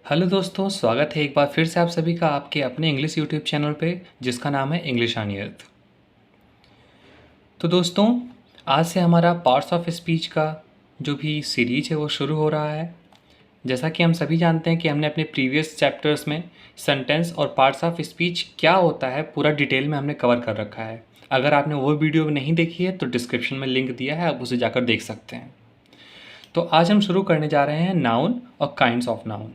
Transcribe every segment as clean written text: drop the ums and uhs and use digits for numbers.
Hello दोस्तों, स्वागत है एक बार फिर से आप सभी का आपके अपने इंग्लिश यूट्यूब चैनल पे जिसका नाम है इंग्लिश ऑन अर्थ। तो दोस्तों, आज से हमारा पार्ट्स ऑफ स्पीच का जो भी सीरीज है वो शुरू हो रहा है। जैसा कि हम सभी जानते हैं कि हमने अपने प्रीवियस चैप्टर्स में सेंटेंस और पार्ट्स ऑफ स्पीच क्या होता है पूरा डिटेल में हमने कवर कर रखा है। अगर आपने वो वीडियो नहीं देखी है तो डिस्क्रिप्शन में लिंक दिया है, आप उसे जाकर देख सकते हैं। तो आज हम शुरू करने जा रहे हैं नाउन और काइंड्स ऑफ नाउन।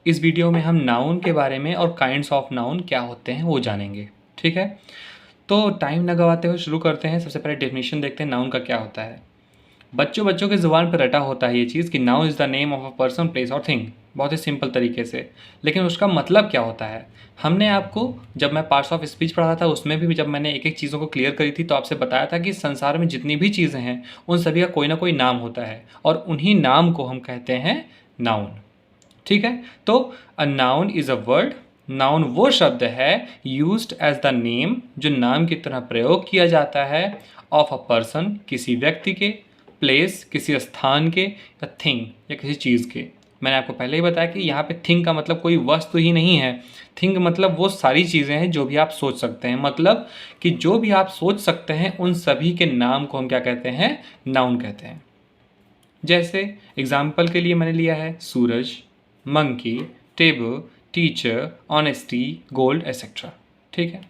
इस वीडियो में हम नाउन के बारे में और काइंड्स ऑफ नाउन क्या होते हैं वो जानेंगे। ठीक है, तो टाइम न गवाते हुए शुरू करते हैं। सबसे पहले डेफिनेशन देखते हैं नाउन का क्या होता है। बच्चों बच्चों के ज़ुबान पर रटा होता है ये चीज़ कि noun is the name of a person, place और थिंग, बहुत ही सिंपल तरीके से। लेकिन उसका मतलब क्या होता है, हमने आपको जब मैं पार्ट्स ऑफ स्पीच पढ़ा था उसमें भी जब मैंने एक एक चीज़ों को क्लियर करी थी तो आपसे बताया था कि संसार में जितनी भी चीज़ें हैं उन सभी का कोई ना कोई नाम होता है और उन्हीं नाम को हम कहते हैं नाउन। ठीक है, तो a noun is a word. Noun वो शब्द है यूज्ड एज द नेम, जो नाम की तरह प्रयोग किया जाता है, ऑफ अ पर्सन, किसी व्यक्ति के, प्लेस, किसी स्थान के, या थिंग, या किसी चीज़ के। मैंने आपको पहले ही बताया कि यहाँ पे थिंग का मतलब कोई वस्तु ही नहीं है। थिंग मतलब वो सारी चीज़ें हैं जो भी आप सोच सकते हैं, मतलब कि जो भी आप सोच सकते हैं उन सभी के नाम को हम क्या कहते हैं, नाउन कहते हैं। जैसे एग्जाम्पल के लिए मैंने लिया है Suraj, monkey, table, teacher, honesty, gold, etcetera. ठीक है,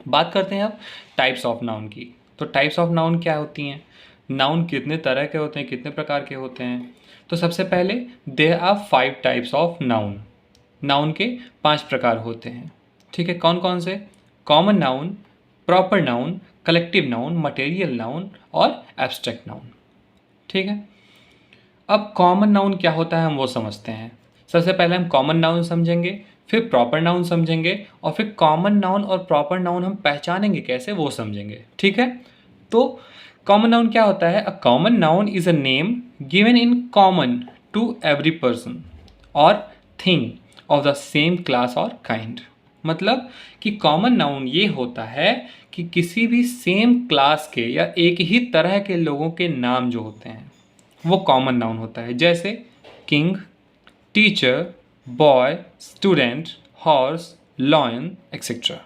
बात करते हैं अब टाइप्स ऑफ नाउन की। तो टाइप्स ऑफ नाउन क्या होती हैं, नाउन कितने तरह के होते हैं, कितने प्रकार के होते हैं। तो सबसे पहले there are 5 types of noun. Noun के 5 प्रकार होते हैं। ठीक है, कौन कौन से? Common noun, proper noun, collective noun, material noun और एब्स्ट्रैक्ट नाउन। ठीक है, अब कॉमन नाउन क्या होता है हम वो समझते हैं। सबसे पहले हम कॉमन नाउन समझेंगे, फिर प्रॉपर नाउन समझेंगे और फिर कॉमन नाउन और प्रॉपर नाउन हम पहचानेंगे कैसे वो समझेंगे। ठीक है, तो कॉमन नाउन क्या होता है? A common noun is a name given in common to every person और thing of the same class और काइंड। मतलब कि कॉमन नाउन ये होता है कि किसी भी सेम क्लास के या एक ही तरह के लोगों के नाम जो होते हैं वो कॉमन नाउन होता है। जैसे king, teacher, boy, student, horse, lion, etcetera.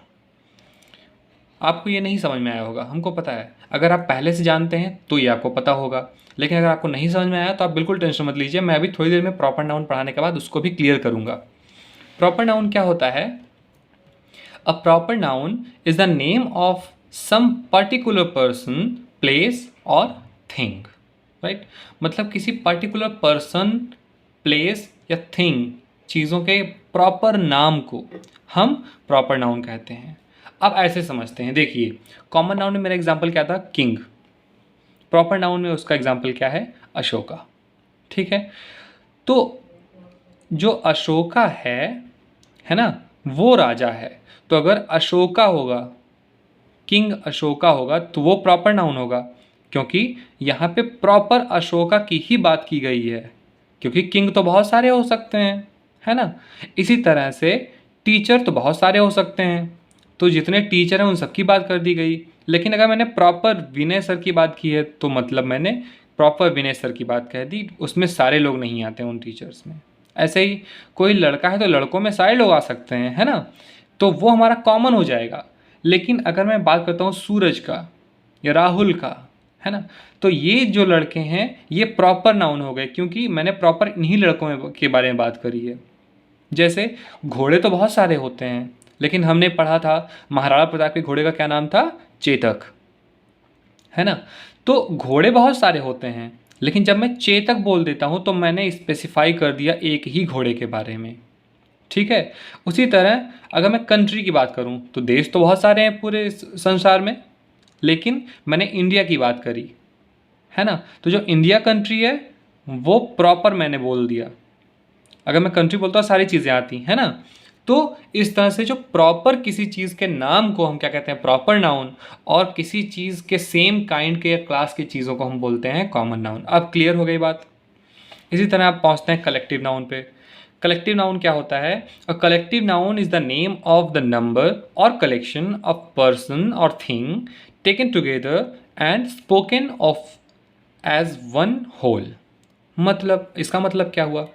आपको ये नहीं समझ में आया होगा, हमको पता है। अगर आप पहले से जानते हैं तो ये आपको पता होगा, लेकिन अगर आपको नहीं समझ में आया तो आप बिल्कुल टेंशन मत लीजिए, मैं अभी थोड़ी देर में प्रॉपर नाउन पढ़ाने के बाद उसको भी क्लियर करूंगा। प्रॉपर नाउन क्या होता है? A proper noun is the name of some particular person, place और थिंग। राइट, मतलब किसी पर्टिकुलर पर्सन, प्लेस या थिंग, चीज़ों के प्रॉपर नाम को हम प्रॉपर नाउन कहते हैं। अब ऐसे समझते हैं, देखिए कॉमन नाउन में मेरा एग्जांपल क्या था? किंग। प्रॉपर नाउन में उसका एग्जांपल क्या है? अशोका। ठीक है, तो जो अशोका है ना, वो राजा है। तो अगर अशोका होगा, किंग अशोका होगा, तो वो प्रॉपर नाउन होगा, क्योंकि यहाँ पे प्रॉपर अशोका की ही बात की गई है, क्योंकि किंग तो बहुत सारे हो सकते हैं, है ना। इसी तरह से टीचर तो बहुत सारे हो सकते हैं, तो जितने टीचर हैं उन सबकी बात कर दी गई। लेकिन अगर मैंने प्रॉपर विनय सर की बात की है तो मतलब मैंने प्रॉपर विनय सर की बात कह दी, उसमें सारे लोग नहीं आते उन टीचर्स में। ऐसे ही कोई लड़का है तो लड़कों में सारे लोग आ सकते हैं, है ना, तो वो हमारा कॉमन हो जाएगा। लेकिन अगर मैं बात करता हूँ सूरज का या राहुल का, है ना, तो ये जो लड़के हैं ये प्रॉपर नाउन हो गए, क्योंकि मैंने प्रॉपर इन्हीं लड़कों के बारे में बात करी है। जैसे घोड़े तो बहुत सारे होते हैं, लेकिन हमने पढ़ा था महाराणा प्रताप के घोड़े का क्या नाम था? चेतक, है ना। तो घोड़े बहुत सारे होते हैं, लेकिन जब मैं चेतक बोल देता हूँ तो मैंने स्पेसिफाई कर दिया एक ही घोड़े के बारे में। ठीक है, उसी तरह अगर मैं कंट्री की बात करूं तो देश तो बहुत सारे हैं पूरे संसार में, लेकिन मैंने इंडिया की बात करी, है ना, तो जो इंडिया कंट्री है वो प्रॉपर मैंने बोल दिया। अगर मैं कंट्री बोलता हूँ सारी चीज़ें आती है ना। तो इस तरह से जो प्रॉपर किसी चीज़ के नाम को हम क्या कहते हैं? Proper noun. और किसी चीज़ के सेम काइंड के या क्लास की चीज़ों को हम बोलते हैं कॉमन नाउन। अब क्लियर हो गई बात। इसी तरह आप पहुँचते हैं कलेक्टिव नाउन पे। कलेक्टिव नाउन क्या होता है? A collective noun is the name of the number और कलेक्शन ऑफ पर्सन और thing taken together and spoken of as one whole. मतलब इसका मतलब क्या हुआ?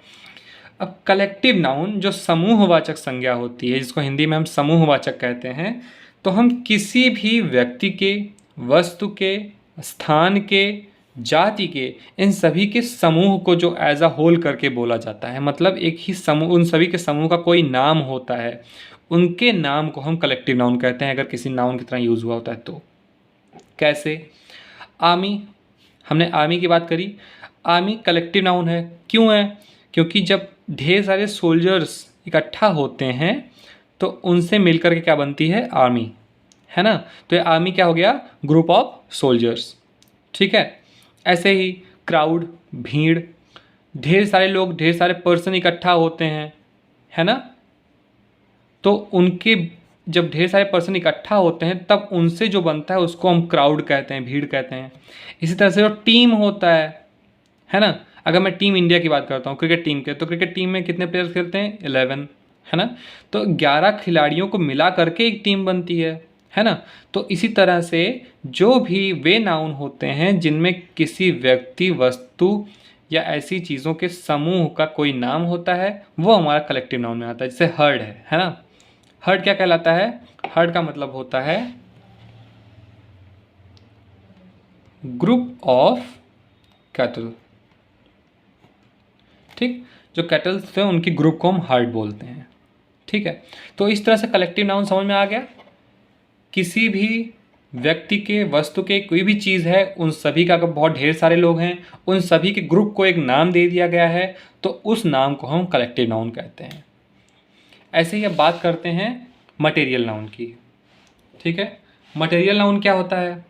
अब कलेक्टिव नाउन जो समूहवाचक संज्ञा होती है, जिसको हिंदी में हम समूहवाचक कहते हैं, तो हम किसी भी व्यक्ति के, वस्तु के, स्थान के, जाति के, इन सभी के समूह को जो एज अ होल करके बोला जाता है, मतलब एक ही समूह, उन सभी के समूह का कोई नाम होता है, उनके नाम को हम कलेक्टिव नाउन कहते हैं, अगर किसी नाउन की तरह यूज़ हुआ होता है तो। कैसे? आर्मी, हमने आर्मी की बात करी। आर्मी कलेक्टिव नाउन है। क्यों है? क्योंकि जब ढेर सारे सोल्जर्स इकट्ठा होते हैं तो उनसे मिलकर के क्या बनती है? आर्मी, है ना। तो ये आर्मी क्या हो गया? Group of soldiers. ठीक है। ऐसे ही क्राउड, भीड़, ढेर सारे लोग, ढेर सारे पर्सन इकट्ठा होते हैं, है ना। तो उनके जब ढेर सारे पर्सन इकट्ठा होते हैं तब उनसे जो बनता है उसको हम क्राउड कहते हैं, भीड़ कहते हैं। इसी तरह से जो टीम होता है ना। अगर मैं टीम इंडिया की बात करता हूँ, क्रिकेट टीम के, तो क्रिकेट टीम में कितने प्लेयर्स खेलते हैं? 11, है ना। तो 11 खिलाड़ियों को मिला करके एक टीम बनती है ना। तो इसी तरह से जो भी वे नाउन होते हैं जिनमें किसी व्यक्ति, वस्तु या ऐसी चीज़ों के समूह का कोई नाम होता है, वो हमारा कलेक्टिव नाउन में आता है। जैसे हर्ड है ना। हर्ड क्या कहलाता है? हर्ड का मतलब होता है ग्रुप ऑफ कैटल। ठीक, जो कैटल्स थे उनकी ग्रुप को हम हर्ड बोलते हैं। ठीक है। तो इस तरह से कलेक्टिव नाउन समझ में आ गया। किसी भी व्यक्ति के, वस्तु के, कोई भी चीज़ है, उन सभी का, अगर बहुत ढेर सारे लोग हैं, उन सभी के ग्रुप को एक नाम दे दिया गया है तो उस नाम को हम कलेक्टिव नाउन कहते हैं। ऐसे ही अब बात करते हैं मटेरियल नाउन की। ठीक है। मटेरियल नाउन क्या होता है?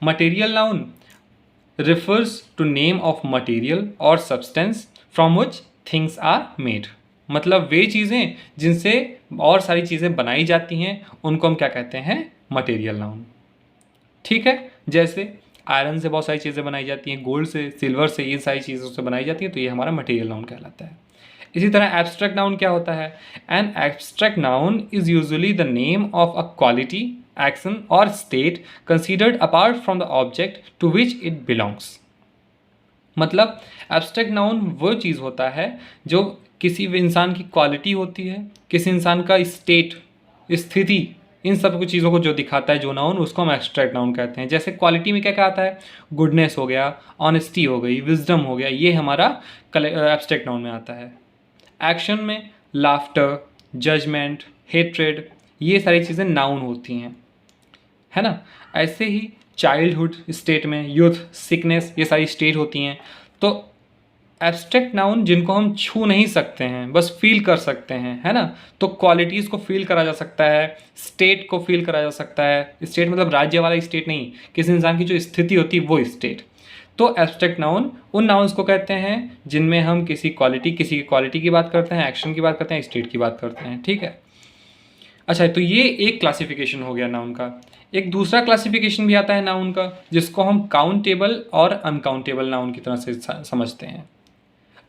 Material noun refers to name of material or substance from which things are made। मतलब वे चीज़ें जिनसे और सारी चीज़ें बनाई जाती हैं उनको हम क्या कहते हैं? Material noun. ठीक है। जैसे आयरन से बहुत सारी चीज़ें बनाई जाती हैं, गोल्ड से, सिल्वर से, ये सारी चीज़ों से बनाई जाती है, तो ये हमारा मटेरियल नाउन कहलाता है। इसी तरह एब्स्ट्रैक्ट नाउन क्या होता है? An abstract noun is usually the name of a quality, action और state considered apart from the object to which it belongs. मतलब एब्स्ट्रैक्ट नाउन वो चीज़ होता है जो किसी भी इंसान की क्वालिटी होती है, किसी इंसान का स्टेट, स्थिति, इन सब कुछ चीज़ों को जो दिखाता है जो नाउन, उसको हम एब्स्ट्रैक्ट नाउन कहते हैं। जैसे क्वालिटी में क्या क्या आता है? गुडनेस हो गया, ऑनेस्टी हो गई, विजडम हो गया, ये हमारा एब्स्ट्रैक्ट नाउन में आता है। एक्शन में लाफ्टर, जजमेंट, हेट्रेड, ये सारी चीज़ें नाउन होती हैं, है ना। ऐसे ही चाइल्डहुड स्टेट में यूथ, सिकनेस, ये सारी स्टेट होती हैं। तो एब्स्ट्रैक्ट नाउन जिनको हम छू नहीं सकते हैं, बस फील कर सकते हैं, है ना। तो क्वालिटीज़ को फील करा जा सकता है, स्टेट को फील करा जा सकता है। स्टेट मतलब राज्य वाला स्टेट नहीं, किसी इंसान की जो स्थिति होती है वो स्टेट। तो एब्स्ट्रैक्ट नाउन उन नाउन्स को कहते हैं जिनमें हम किसी की क्वालिटी की बात करते हैं, एक्शन की बात करते हैं, स्टेट की बात करते हैं। ठीक है। अच्छा, तो ये एक क्लासिफिकेशन हो गया नाउन का। एक दूसरा क्लासिफिकेशन भी आता है नाउन का, जिसको हम काउंटेबल और अनकाउंटेबल नाउन की तरह से समझते हैं।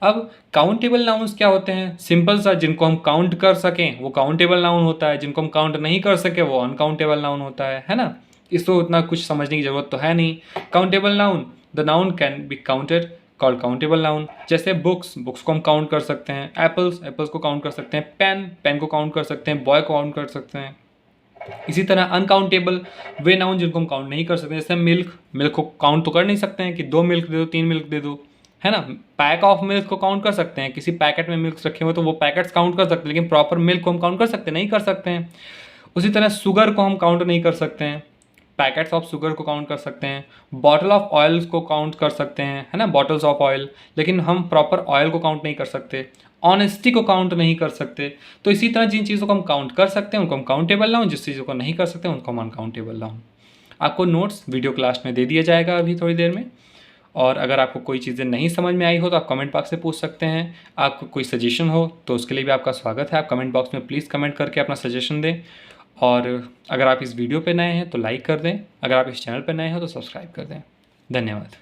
अब काउंटेबल नाउन्स क्या होते हैं? सिंपल सा, जिनको हम काउंट कर सकें वो काउंटेबल नाउन होता है, जिनको हम काउंट नहीं कर सके वो अनकाउंटेबल नाउन होता है ना। इसको उतना कुछ समझने की ज़रूरत तो है नहीं। Countable noun, the noun can be counted, called countable noun. जैसे बुक्स को हम काउंट कर सकते हैं, एप्पल्स को काउंट कर सकते हैं, पेन को काउंट कर सकते हैं, बॉय को काउंट कर सकते हैं। इसी तरह अनकाउंटेबल वे नाउन जिनको हम काउंट नहीं कर सकते, जैसे मिल्क को काउंट तो कर नहीं सकते हैं कि 2 मिल्क दे दो, 3 मिल्क दे दो, है ना। पैक ऑफ मिल्क को काउंट कर सकते हैं, किसी पैकेट में मिल्क रखे हुए तो वो पैकेट्स काउंट कर सकते हैं, लेकिन प्रॉपर मिल्क को हम काउंट कर सकते नहीं कर सकते हैं। उसी तरह शुगर को हम काउंट नहीं कर सकते हैं, पैकेट्स ऑफ शुगर को काउंट कर सकते हैं। बॉटल ऑफ ऑयल को काउंट कर सकते हैं, है ना, बॉटल्स ऑफ ऑयल, लेकिन हम प्रॉपर ऑयल को काउंट नहीं कर सकते। ऑनेस्टी को काउंट नहीं कर सकते। तो इसी तरह जिन चीज़ों को हम काउंट कर सकते हैं उनको हम काउंटेबल नाउन, जिस चीज़ों को नहीं कर सकते उनको हम अनकाउंटेबल नाउन। आपको नोट्स वीडियो क्लास में दे दिया जाएगा अभी थोड़ी देर में। और अगर आपको कोई चीज़ें नहीं समझ में आई हो तो आप कमेंट बॉक्स से पूछ सकते हैं। आपको कोई सजेशन हो तो उसके लिए भी आपका स्वागत है। आप कमेंट बॉक्स में प्लीज़ कमेंट करके अपना सजेशन दें। और अगर आप इस वीडियो पे नए हैं तो लाइक कर दें, अगर आप इस चैनल पर नए हो तो सब्सक्राइब कर दें। धन्यवाद।